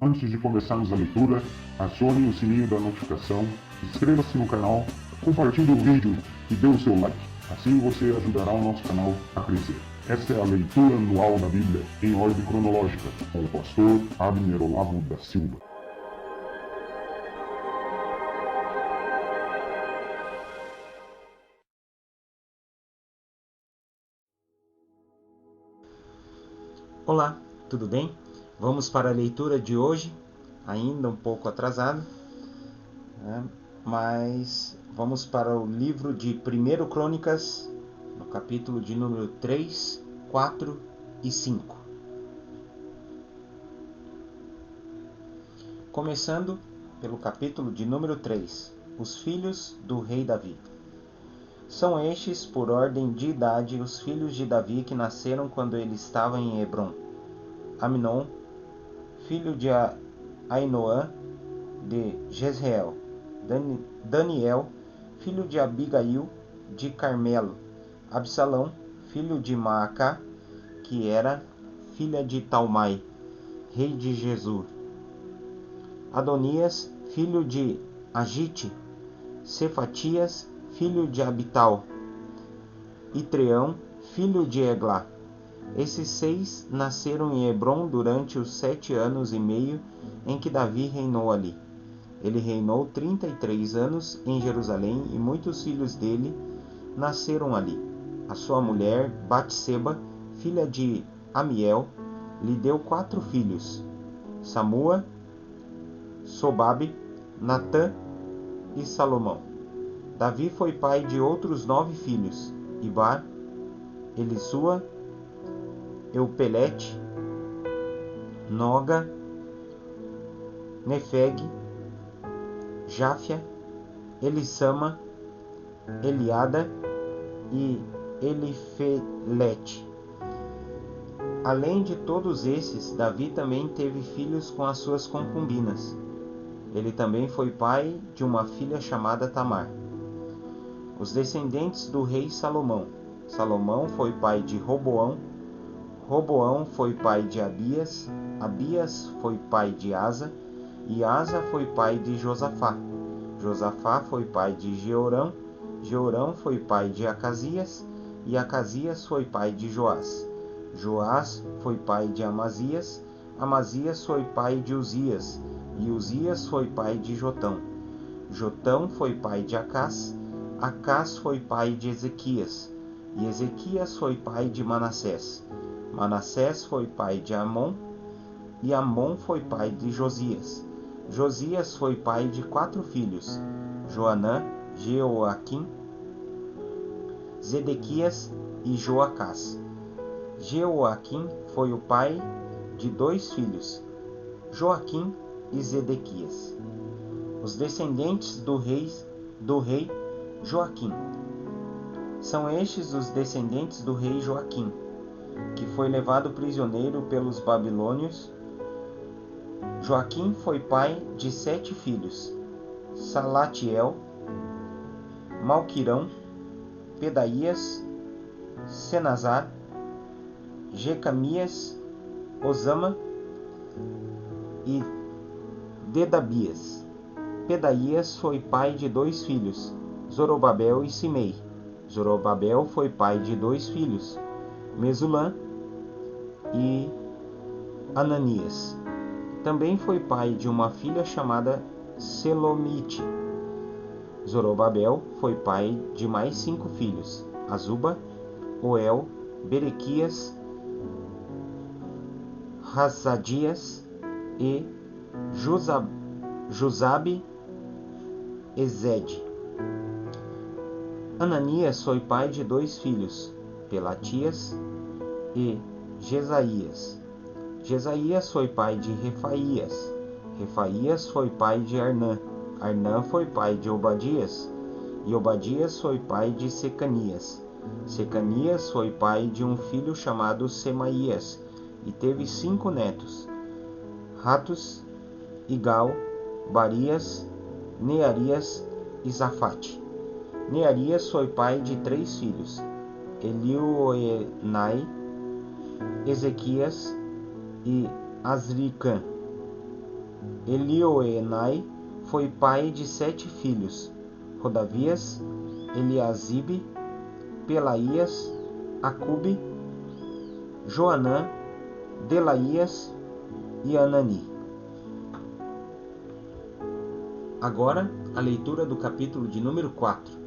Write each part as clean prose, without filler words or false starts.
Antes de começarmos a leitura, acione o sininho da notificação, inscreva-se no canal, compartilhe o vídeo e dê o seu like. Assim você ajudará o nosso canal a crescer. Esta é a leitura anual da Bíblia em ordem cronológica, com o pastor Abner Olavo da Silva. Olá, tudo bem? Vamos para a leitura de hoje, ainda um pouco atrasado, mas vamos para o livro de 1 Crônicas, no capítulo de número 3, 4 e 5. Começando pelo capítulo de número 3, os filhos do rei Davi. São estes, por ordem de idade, os filhos de Davi que nasceram quando ele estava em Hebrom. Amnon, filho de Ainoã, de Jezreel. Daniel, filho de Abigail, de Carmelo. Absalão, filho de Maacá, que era filha de Talmai, rei de Gesur. Adonias, filho de Agite. Cefatias, filho de Abital. Itreão, filho de Eglá. Esses 6 nasceram em Hebrom durante os 7 anos e meio em que Davi reinou ali. Ele reinou 33 anos em Jerusalém e muitos filhos dele nasceram ali. A sua mulher, Batseba, filha de Amiel, lhe deu 4 filhos: Samua, Sobabe, Natã e Salomão. Davi foi pai de outros 9 filhos: Ibar, Elisua, Eupelete, Noga, Nefeg, Jáfia, Elissama, Eliada e Elifelete. Além de todos esses, Davi também teve filhos com as suas concubinas. Ele também foi pai de uma filha chamada Tamar. Os descendentes do rei Salomão. Salomão foi pai de Roboão. Roboão foi pai de Abias. Abias foi pai de Asa. E Asa foi pai de Josafá. Josafá foi pai de Jeorão. Jeorão foi pai de Acasias. E Acasias foi pai de Joás. Joás foi pai de Amazias. Amazias foi pai de Uzias. E Uzias foi pai de Jotão. Jotão foi pai de Acás. Acás foi pai de Ezequias. E Ezequias foi pai de Manassés. Manassés foi pai de Amon. E Amon foi pai de Josias. Josias foi pai de 4 filhos: Joanã, Jeoaquim, Zedequias e Joacás. Jeoaquim foi o pai de 2 filhos: Joaquim e Zedequias. Os descendentes do rei Joaquim. São estes os descendentes do rei Joaquim, que foi levado prisioneiro pelos babilônios. Joaquim foi pai de 7 filhos: Salatiel, Malquirão, Pedaías, Senazar, Jecamias, Osama e Dedabias. Pedaías foi pai de 2 filhos: Zorobabel e Simei. Zorobabel foi pai de 2 filhos: Mesulã e Ananias. Também foi pai de uma filha chamada Selomite. Zorobabel foi pai de mais 5 filhos: Azuba, Oel, Berequias, Razadias e Josabe Ezede. Ananias foi pai de 2 filhos: Pelatias e Jesaías. Jesaías foi pai de Refaías. Refaías foi pai de Arnã. Arnã foi pai de Obadias. E Obadias foi pai de Secanias. Secanias foi pai de um filho chamado Semaías, e teve 5 netos: Ratus, Igal, Barias, Nearias e Zafate. Nearias foi pai de 3 filhos: Elioenai, Ezequias e Azricã. Elioenai foi pai de 7 filhos: Rodavias, Eliasibe, Pelaías, Acube, Joanã, Delaías e Anani. Agora, a leitura do capítulo de número 4.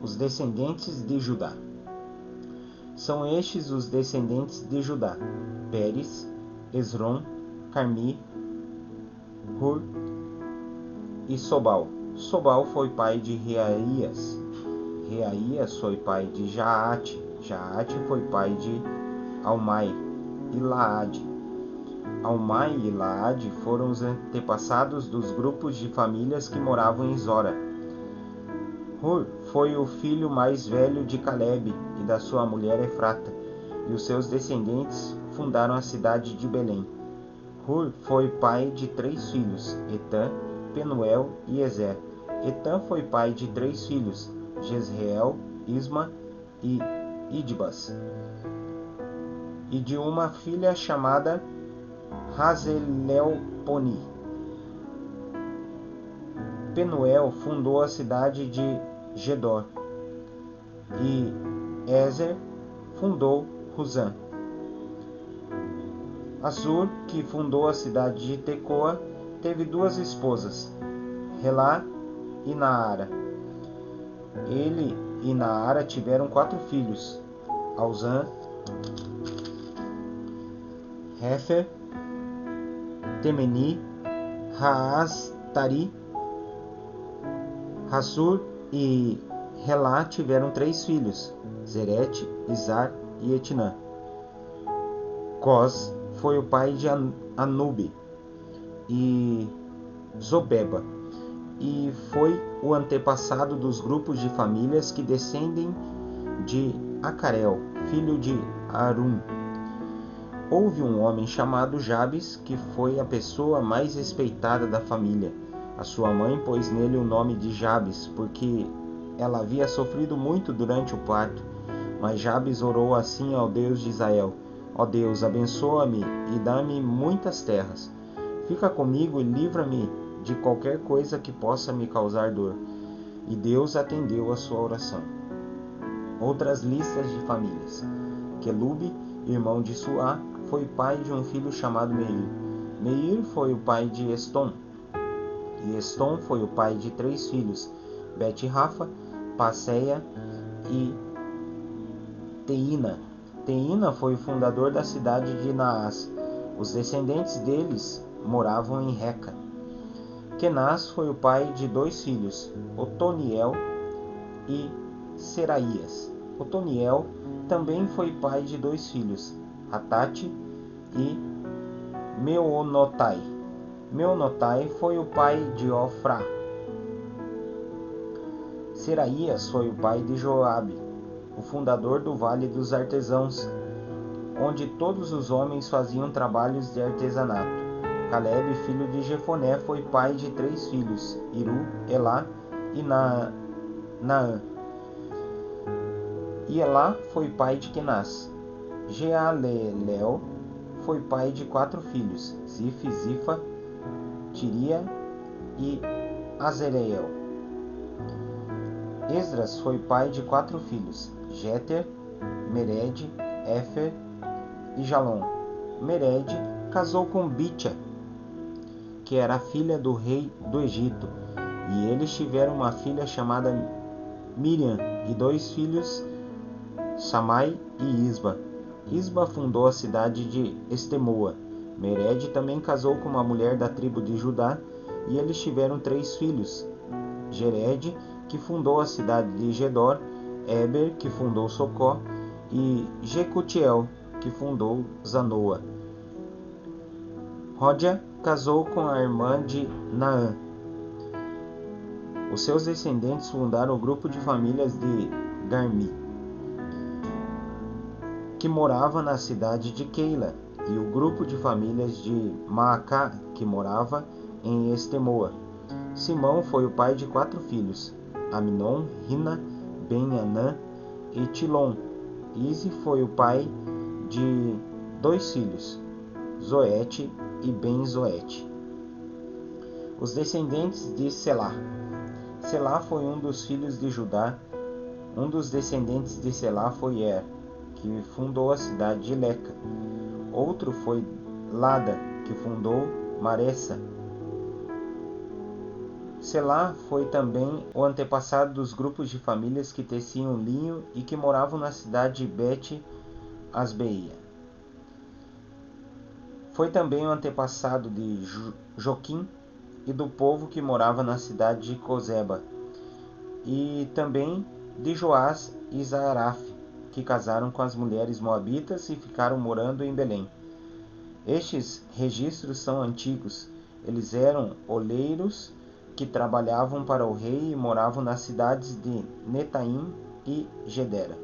Os descendentes de Judá. São estes os descendentes de Judá: Pérez, Esrom, Carmi, Hur e Sobal. Sobal foi pai de Reaías. Reaías foi pai de Jaate. Jaate foi pai de Almai e Laade. Almai e Laade foram os antepassados dos grupos de famílias que moravam em Zora. Hur foi o filho mais velho de Calebe e da sua mulher Efrata, e os seus descendentes fundaram a cidade de Belém. Hur foi pai de 3 filhos, Etã, Penuel e Ezer. Etã foi pai de 3 filhos, Jezreel, Isma e Idbas, e de uma filha chamada Hazelelponi. Penuel fundou a cidade de Gedor, e Ezer fundou Ruzã. Assur, que fundou a cidade de Tecoa, teve 2 esposas, Relá e Naara. Ele e Naara tiveram 4 filhos, Auzã, Hefer, Temeni, Haastari. Assur e Relá tiveram 3 filhos, Zerete, Izar e Etnã. Cós foi o pai de Anube e Zobeba, e foi o antepassado dos grupos de famílias que descendem de Acarel, filho de Arum. Houve um homem chamado Jabes, que foi a pessoa mais respeitada da família. A sua mãe pôs nele o nome de Jabes, porque ela havia sofrido muito durante o parto. Mas Jabes orou assim ao Deus de Israel: Ó Deus, abençoa-me e dá-me muitas terras. Fica comigo e livra-me de qualquer coisa que possa me causar dor. E Deus atendeu a sua oração. Outras listas de famílias. Quelube, irmão de Suá, foi pai de um filho chamado Meir. Meir foi o pai de Estom. E Estom foi o pai de 3 filhos, Bet-Rafa, Passeia e Teína. Teína foi o fundador da cidade de Naás. Os descendentes deles moravam em Reca. Kenaz foi o pai de 2 filhos, Otoniel e Seraías. Otoniel também foi pai de 2 filhos, Atate e Meonotai. Meonotai foi o pai de Ofrá. Seraías foi o pai de Joabe, o fundador do Vale dos Artesãos, onde todos os homens faziam trabalhos de artesanato. Calebe, filho de Jefoné, foi pai de 3 filhos, Iru, Elá e Naã. E Elá foi pai de Kenaz. Jealelel foi pai de 4 filhos, Zif, Zifa, Tiria e Azereel. Esdras foi pai de 4 filhos, Jéter, Mered, Éfer e Jalom. Mered casou com Bitia, que era filha do rei do Egito, e eles tiveram uma filha chamada Miriam e 2 filhos, Samai e Isba. Isba fundou a cidade de Estemoa. Mered também casou com uma mulher da tribo de Judá, e eles tiveram 3 filhos, Gered, que fundou a cidade de Gedor, Eber, que fundou Socó, e Jecutiel, que fundou Zanoa. Ródia casou com a irmã de Naã. Os seus descendentes fundaram o grupo de famílias de Garmi, que morava na cidade de Keila, e o grupo de famílias de Maacá, que morava em Estemoa. Simão foi o pai de 4 filhos, Aminon, Rina, Ben-Anã e Tilom. Ize foi o pai de 2 filhos, Zoete e Ben-Zoete. Os descendentes de Selá. Selá foi um dos filhos de Judá. Um dos descendentes de Selá foi Er, que fundou a cidade de Leca. Outro foi Lada, que fundou Maressa. Selá foi também o antepassado dos grupos de famílias que teciam linho e que moravam na cidade de Bet-Asbeia. Foi também o antepassado de Joquim e do povo que morava na cidade de Cozeba, e também de Joás e Zaraf, que casaram com as mulheres moabitas e ficaram morando em Belém. Estes registros são antigos. Eles eram oleiros que trabalhavam para o rei e moravam nas cidades de Netaim e Gedera.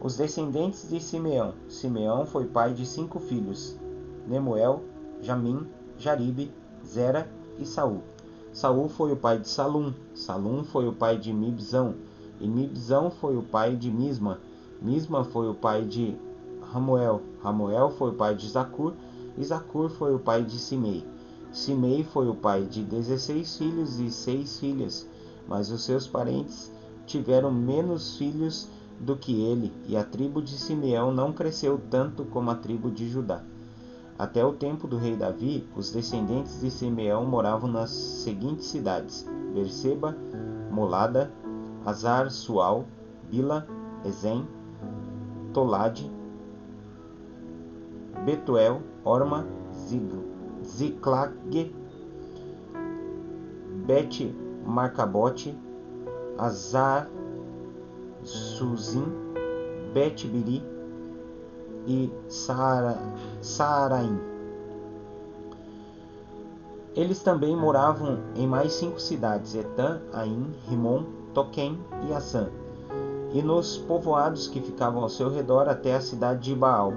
Os descendentes de Simeão. Simeão foi pai de 5 filhos: Nemuel, Jamim, Jaribe, Zera e Saul. Saul foi o pai de Salum. Salum foi o pai de Mibzão. E Mibzão foi o pai de Misma. Misma foi o pai de Ramuel. Ramuel foi o pai de Zacur. E Zacur foi o pai de Simei. Simei foi o pai de 16 filhos e 6 filhas. Mas os seus parentes tiveram menos filhos do que ele. E a tribo de Simeão não cresceu tanto como a tribo de Judá. Até o tempo do rei Davi, os descendentes de Simeão moravam nas seguintes cidades: Berseba, Molada, Azar, Sual, Bila, Ezem, Tolade, Betuel, Orma, Ziclag, Bet-Marcabote, Azar, Suzim, Bet-Biri e Saaraim. Eles também moravam em mais 5 cidades: Etã, Aim, Rimon, Toquém e Assã, e nos povoados que ficavam ao seu redor até a cidade de Baal.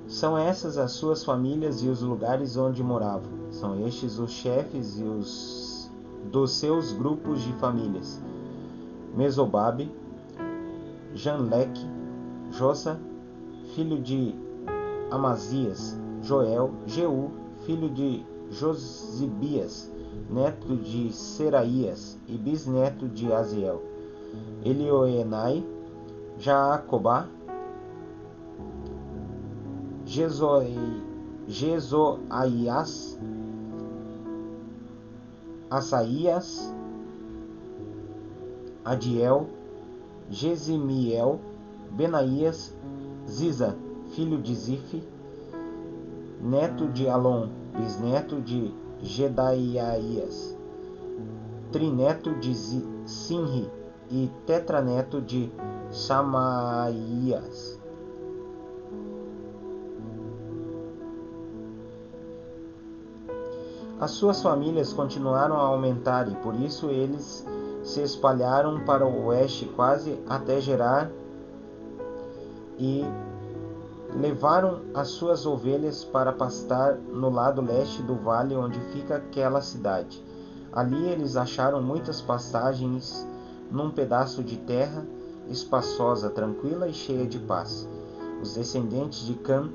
São essas as suas famílias e os lugares onde moravam. São estes os chefes e os dos seus grupos de famílias: Mesobabe, Janleque, Josa, filho de Amazias, Joel, Jeú, filho de Josibias, neto de Seraías e bisneto de Aziel, Elioenai, Jaacobá, Jezoaias, Assaías, Adiel, Gesimiel, Benaías, Ziza, filho de Zife, neto de Alon, bisneto de Gedaiaías, trineto de Sinri e tetraneto de Samaías. As suas famílias continuaram a aumentar e por isso eles se espalharam para o oeste quase até Gerar e levaram as suas ovelhas para pastar no lado leste do vale onde fica aquela cidade. Ali eles acharam muitas pastagens num pedaço de terra espaçosa, tranquila e cheia de paz. Os descendentes de Cã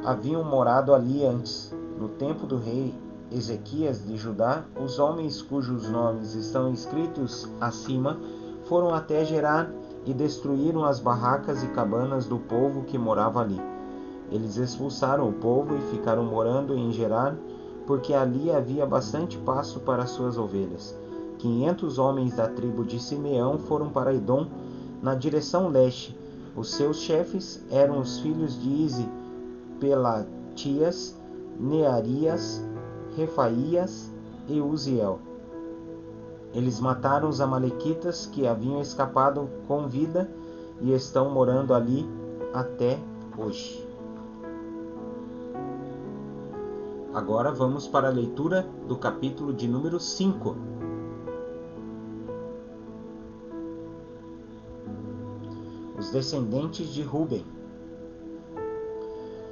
haviam morado ali antes. No tempo do rei Ezequias de Judá, os homens cujos nomes estão escritos acima foram até Gerar e destruíram as barracas e cabanas do povo que morava ali. Eles expulsaram o povo e ficaram morando em Gerar, porque ali havia bastante pasto para suas ovelhas. 500 homens da tribo de Simeão foram para Edom, na direção leste. Os seus chefes eram os filhos de Ize, Pelatias, Nearias, Refaías e Uziel. Eles mataram os amalequitas que haviam escapado com vida e estão morando ali até hoje. Agora vamos para a leitura do capítulo de número 5. Os descendentes de Ruben.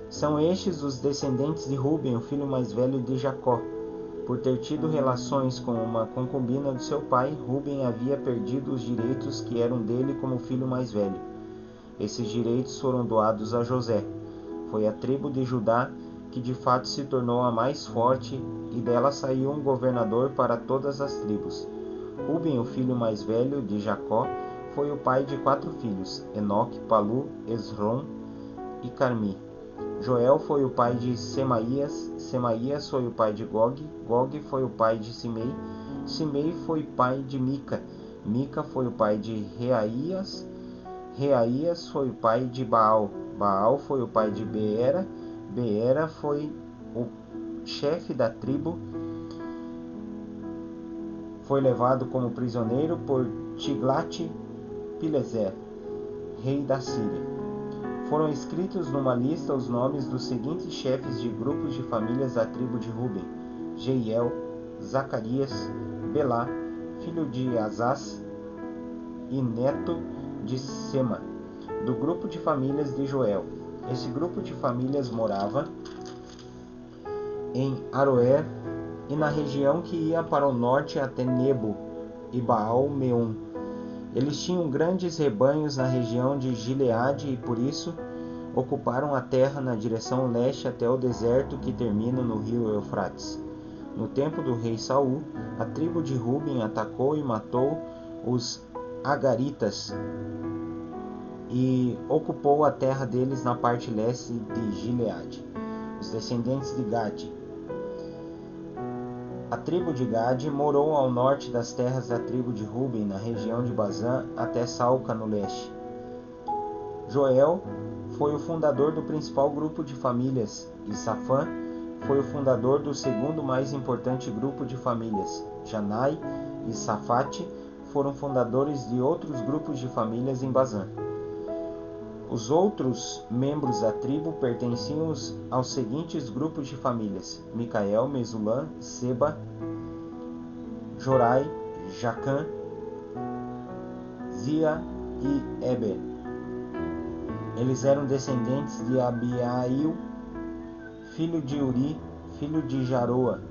São estes os descendentes de Ruben, o filho mais velho de Jacó. Por ter tido relações com uma concubina do seu pai, Ruben havia perdido os direitos que eram dele como filho mais velho. Esses direitos foram doados a José. Foi a tribo de Judá que de fato se tornou a mais forte, e dela saiu um governador para todas as tribos. Ruben, o filho mais velho de Jacó, foi o pai de 4 filhos: Enoque, Palu, Esrom e Carmi. Joel foi o pai de Semaías, Semaías foi o pai de Gog, Gog foi o pai de Simei, Simei foi pai de Mica, Mica foi o pai de Reaías, Reaías foi o pai de Baal, Baal foi o pai de Beera, Beera foi o chefe da tribo, foi levado como prisioneiro por Tiglat-Pileser, rei da Síria. Foram escritos numa lista os nomes dos seguintes chefes de grupos de famílias da tribo de Ruben: Jeiel, Zacarias, Belá, filho de Azaz e neto de Sema, do grupo de famílias de Joel. Esse grupo de famílias morava em Aroer e na região que ia para o norte até Nebo e Baal-Meon. Eles tinham grandes rebanhos na região de Gileade e por isso ocuparam a terra na direção leste até o deserto que termina no rio Eufrates. No tempo do rei Saul, a tribo de Ruben atacou e matou os Agaritas e ocupou a terra deles na parte leste de Gileade. Os descendentes de Gade. A tribo de Gade morou ao norte das terras da tribo de Ruben, na região de Bazã, até Salca, no leste. Joel foi o fundador do principal grupo de famílias, e Safã foi o fundador do segundo mais importante grupo de famílias. Janai e Safate foram fundadores de outros grupos de famílias em Bazã. Os outros membros da tribo pertenciam aos seguintes grupos de famílias: Micael, Mesulã, Seba, Jorai, Jacã, Zia e Eber. Eles eram descendentes de Abiail, filho de Uri, filho de Jaroa,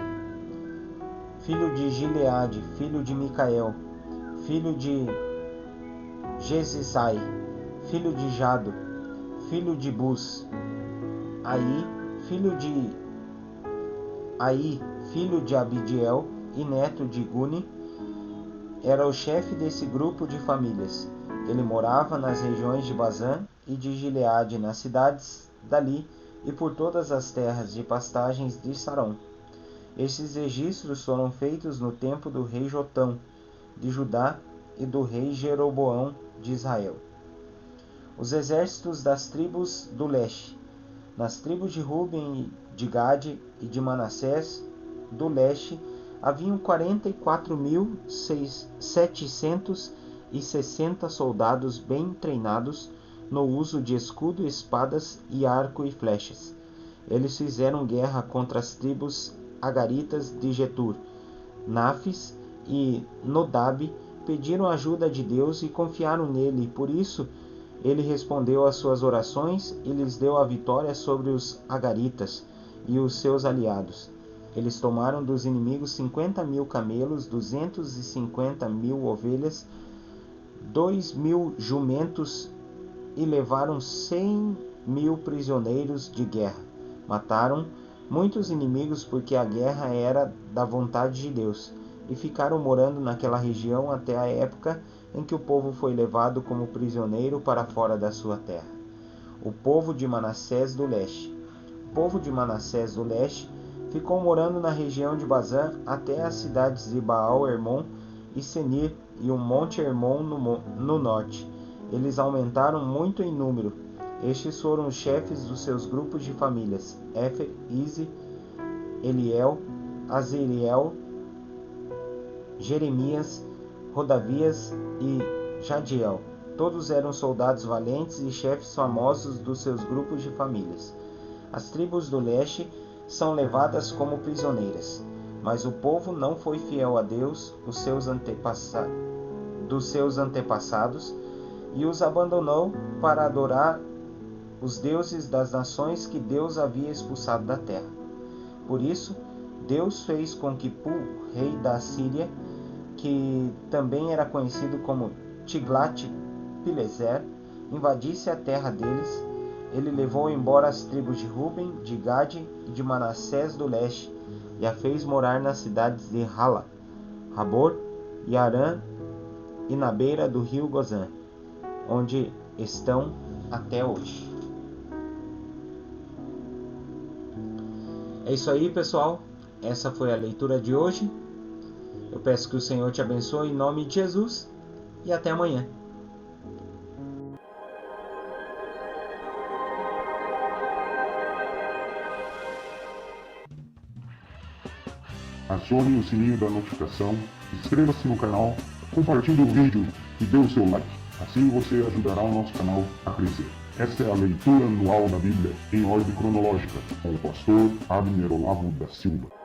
filho de Gileade, filho de Micael, filho de Jesisai, filho de Jado, filho de Bus, Aí, filho de Abidiel e neto de Guni, era o chefe desse grupo de famílias. Ele morava nas regiões de Bazã e de Gileade, nas cidades dali e por todas as terras de pastagens de Sarão. Esses registros foram feitos no tempo do rei Jotão, de Judá, e do rei Jeroboão, de Israel. Os exércitos das tribos do leste. Nas tribos de Ruben, de Gade e de Manassés, do leste, haviam 44.760 soldados bem treinados no uso de escudo, espadas e arco e flechas. Eles fizeram guerra contra as tribos agaritas de Getur. Nafis e Nodab pediram ajuda de Deus e confiaram nele, e por isso ele respondeu às suas orações e lhes deu a vitória sobre os agaritas e os seus aliados. Eles tomaram dos inimigos 50.000 camelos, 250.000 ovelhas, 2.000 jumentos e levaram 100.000 prisioneiros de guerra. Mataram muitos inimigos porque a guerra era da vontade de Deus, e ficaram morando naquela região até a época em que o povo foi levado como prisioneiro para fora da sua terra. O povo de Manassés do leste. O povo de Manassés do leste ficou morando na região de Bazã até as cidades de Baal-Hermon e Senir e o Monte Hermon no norte. Eles aumentaram muito em número. Estes foram os chefes dos seus grupos de famílias: Éfer, Ize, Eliel, Aziriel, Jeremias, Rodavias e Jadiel. Todos eram soldados valentes e chefes famosos dos seus grupos de famílias. As tribos do leste são levadas como prisioneiras, mas o povo não foi fiel a Deus, dos seus antepassados, e os abandonou para adorar os deuses das nações que Deus havia expulsado da terra. Por isso, Deus fez com que Pul, rei da Síria, que também era conhecido como Tiglat-Pileser, invadisse a terra deles, ele levou embora as tribos de Ruben, de Gade e de Manassés do leste, e a fez morar nas cidades de Hala, Rabor e Arã, e na beira do rio Gozã, onde estão até hoje. É isso aí, pessoal. Essa foi a leitura de hoje. Eu peço que o Senhor te abençoe em nome de Jesus e até amanhã. Acione o sininho da notificação, inscreva-se no canal, compartilhe o vídeo e dê o seu like. Assim você ajudará o nosso canal a crescer. Esta é a leitura anual da Bíblia em ordem cronológica, com o pastor Abner Olavo da Silva.